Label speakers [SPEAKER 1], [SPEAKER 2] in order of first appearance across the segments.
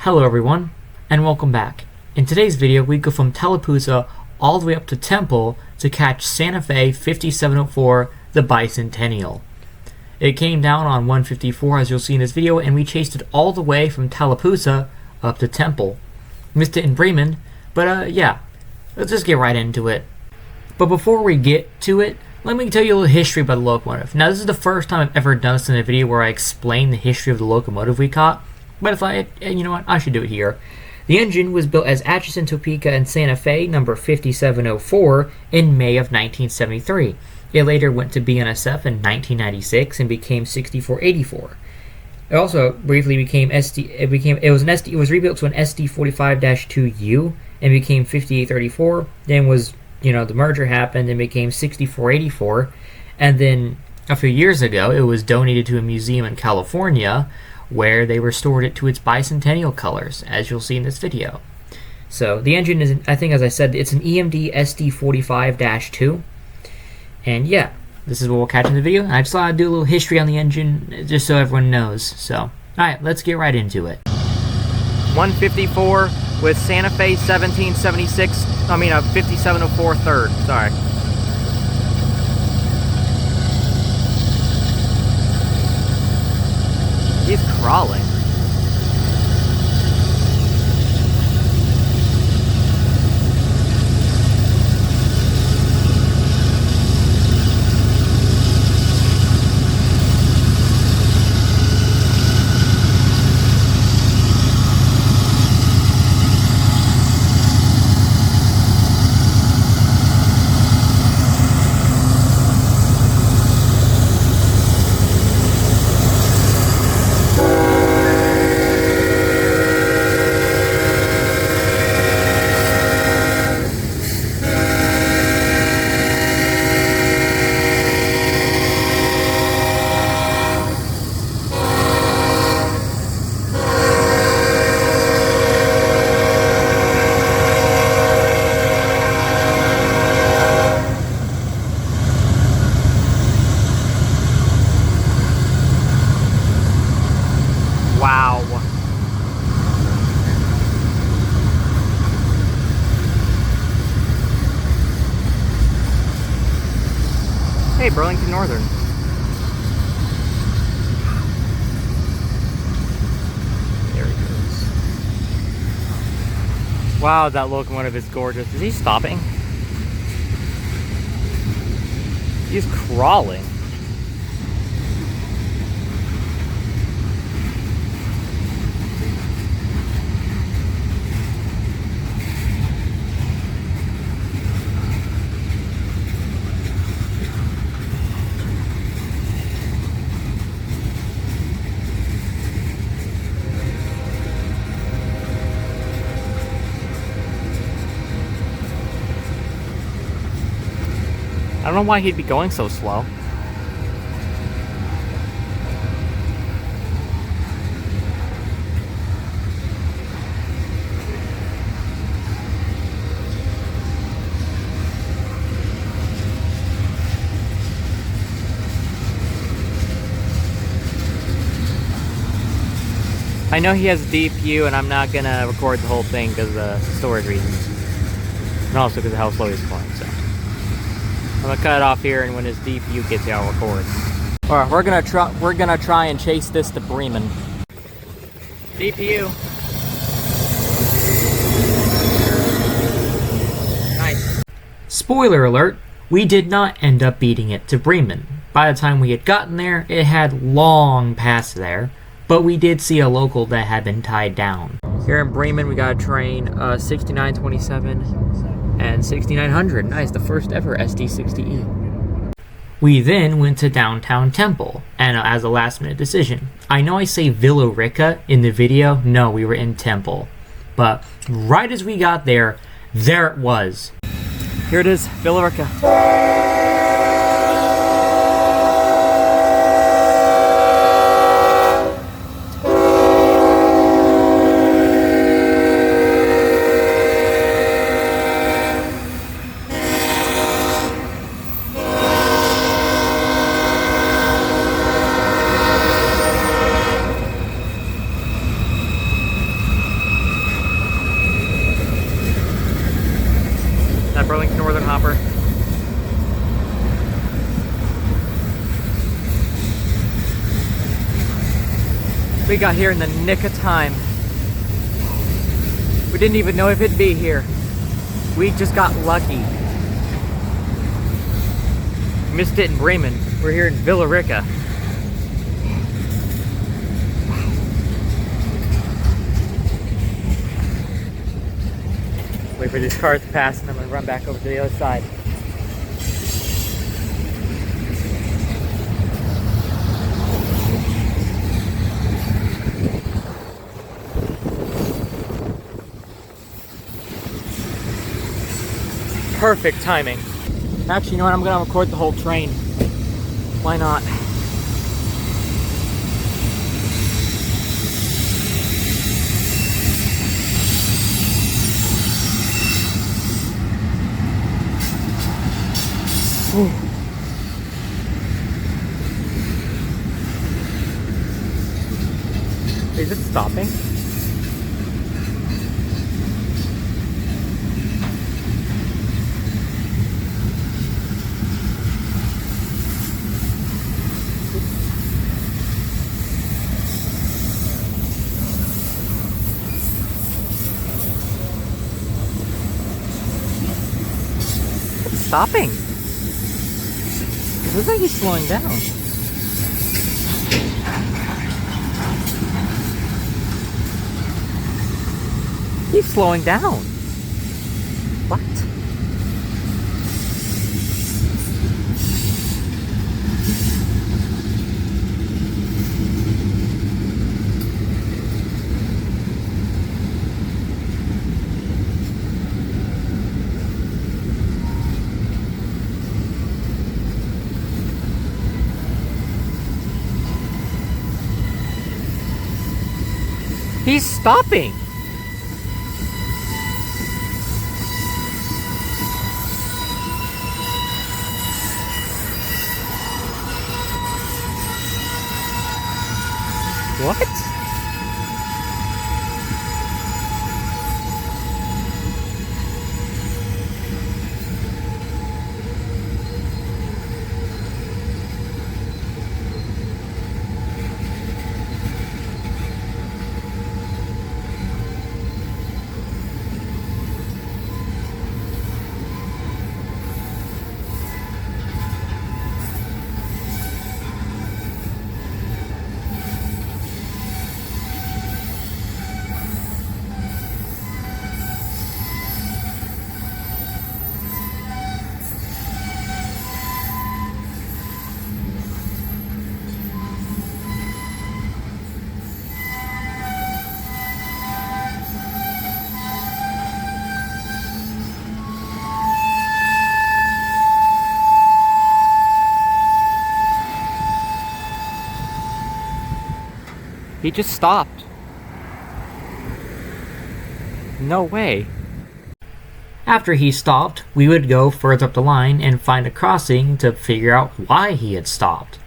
[SPEAKER 1] Hello everyone, and welcome back. In today's video, we go from Tallapoosa all the way up to Temple to catch Santa Fe 5704, the Bicentennial. It came down on 154 as you'll see in this video, and we chased it all the way from Tallapoosa up to Temple. Missed it in Bremen, but yeah, let's just get right into it. But before we get to it, let me tell you a little history about the locomotive. Now this is the first time I've ever done this in a video where I explain the history of the locomotive we caught. But if you know what, I should do it here. The engine was built as Atchison, Topeka, and Santa Fe number 5704 in May of 1973. It later went to BNSF in 1996 and became 6484. It also briefly became it was rebuilt to an SD45-2U and became 5834. Then the merger happened and became 6484, and then a few years ago it was donated to a museum in California, where they restored it to its bicentennial colors, as you'll see in this video. So the engine is, I think as I said, it's an EMD SD45-2. And yeah, this is what we'll catch in the video. I just thought I'd do a little history on the engine, just so everyone knows. So, alright, let's get right into it. 154 with Santa Fe 5704 third, sorry. He's crawling. Wow. Hey, Burlington Northern. There he goes. Wow, that locomotive is gorgeous. Is he stopping? He's crawling. I don't know why he'd be going so slow. I know he has DPU, and I'm not gonna record the whole thing because of storage reasons, and also because of how slow he's going. So I'm gonna cut it off here, and when his DPU gets here, I'll record. All right, we're gonna try and chase this to Bremen. DPU. Nice. Spoiler alert: we did not end up beating it to Bremen. By the time we had gotten there, it had long passed there. But we did see a local that had been tied down. Here in Bremen, we got a train 6927 and 6900. Nice, the first ever SD60E. We then went to downtown Temple, and as a last minute decision. I know I say Villa Rica in the video. No, we were in Temple. But right as we got there, there it was. Here it is, Villa Rica. Northern Hopper. We got here in the nick of time. We didn't even know if it'd be here. We just got lucky. Missed it in Bremen. We're here in Villarica. Wait for these cars to pass and I'm gonna run back over to the other side. Perfect timing. Actually, you know what? I'm gonna record the whole train. Why not? Ooh. Is it stopping? It's stopping. It looks like he's slowing down. He's slowing down. What? He's stopping. What? He just stopped. No way. After he stopped, we would go further up the line and find a crossing to figure out why he had stopped.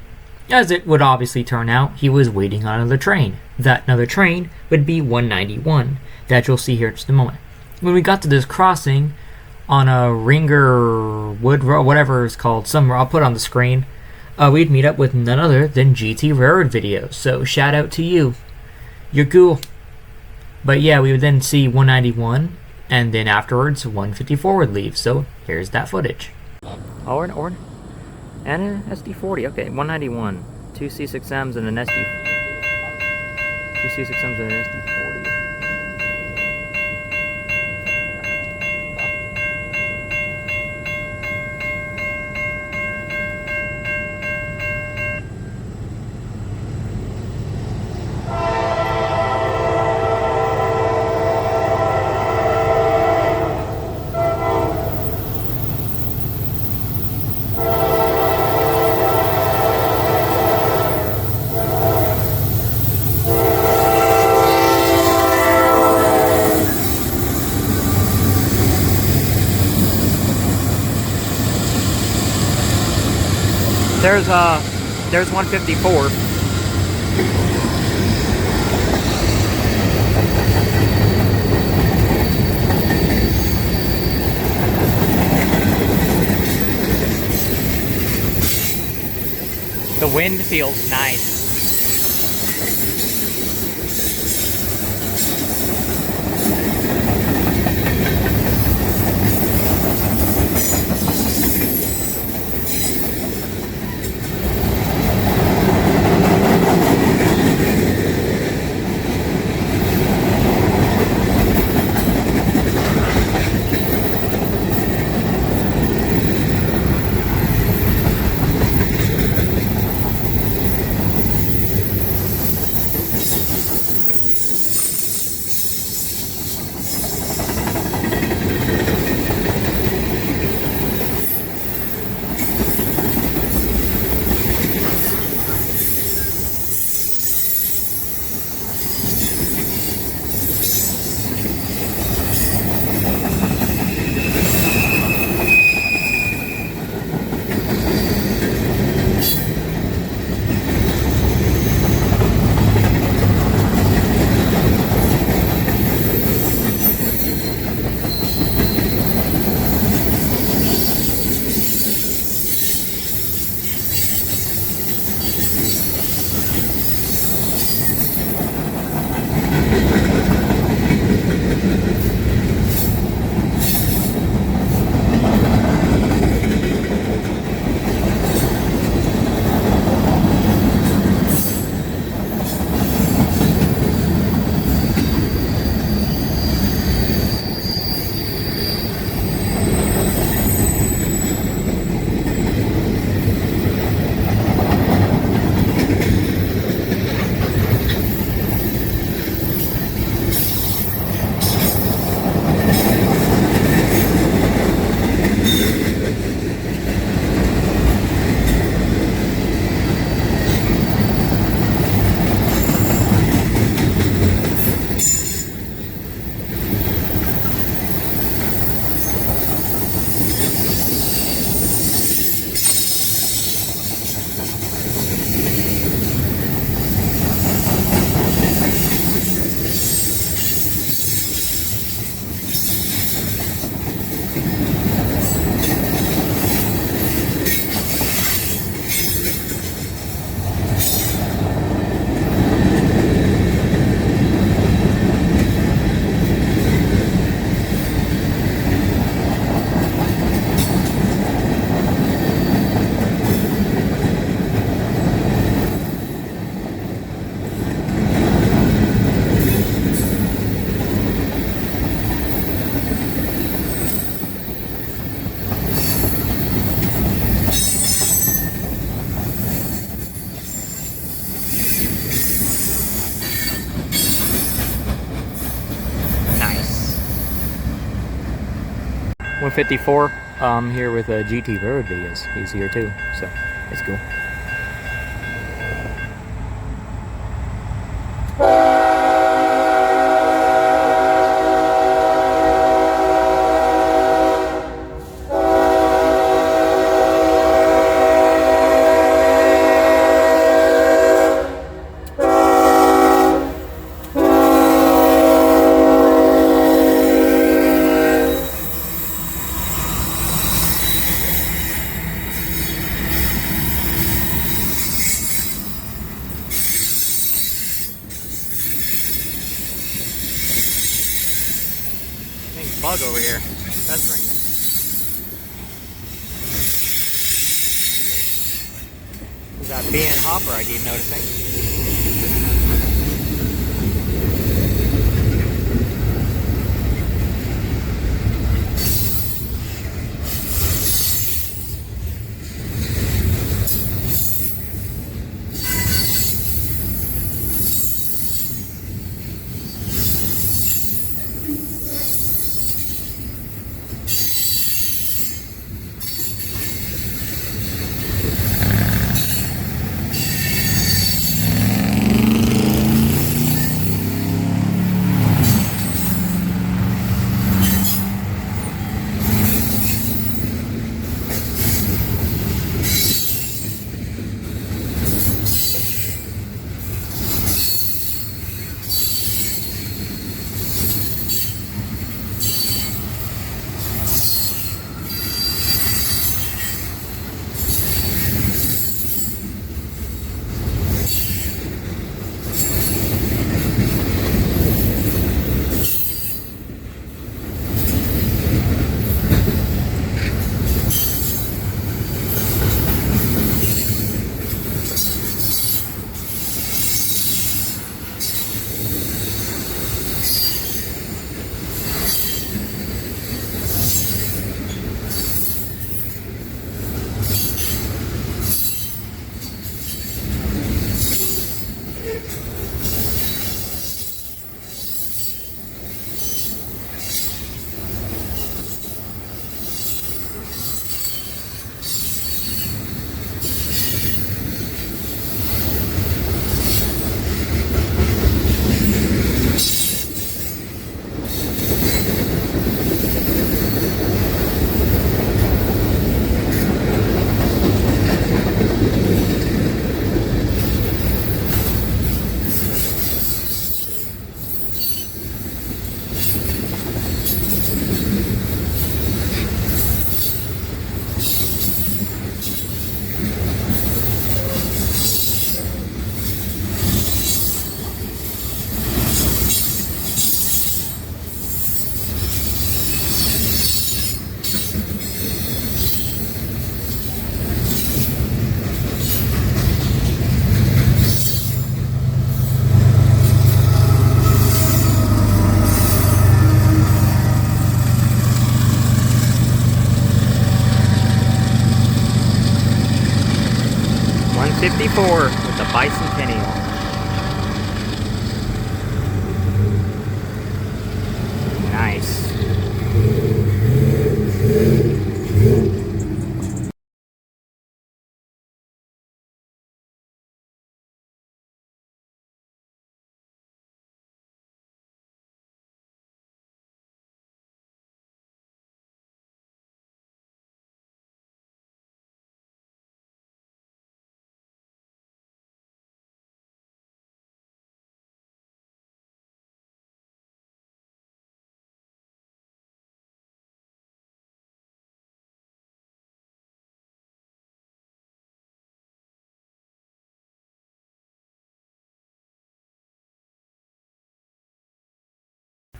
[SPEAKER 1] As it would obviously turn out, he was waiting on another train. That another train would be 191, that you'll see here in just a moment. When we got to this crossing on a Ringer Wood Road, whatever it's called, somewhere I'll put on the screen, we'd meet up with none other than GT Railroad Videos. So shout out to you. You're cool. But yeah, we would then see 191, and then afterwards 154 would leave. So here's that footage. Oh, and an SD40. Okay, 191, two C6Ms and an SD. Two C6Ms and an SD40. There's 154. Wind feels nice. Nice. 154 here with GT Road videos. He's here too, so it's cool. Bug over here. That's ringing. There's that being hopper I keep noticing. 54 with the Bicentennial. Nice.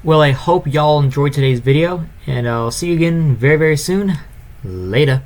[SPEAKER 1] Well, I hope y'all enjoyed today's video, and I'll see you again very, very soon. Later.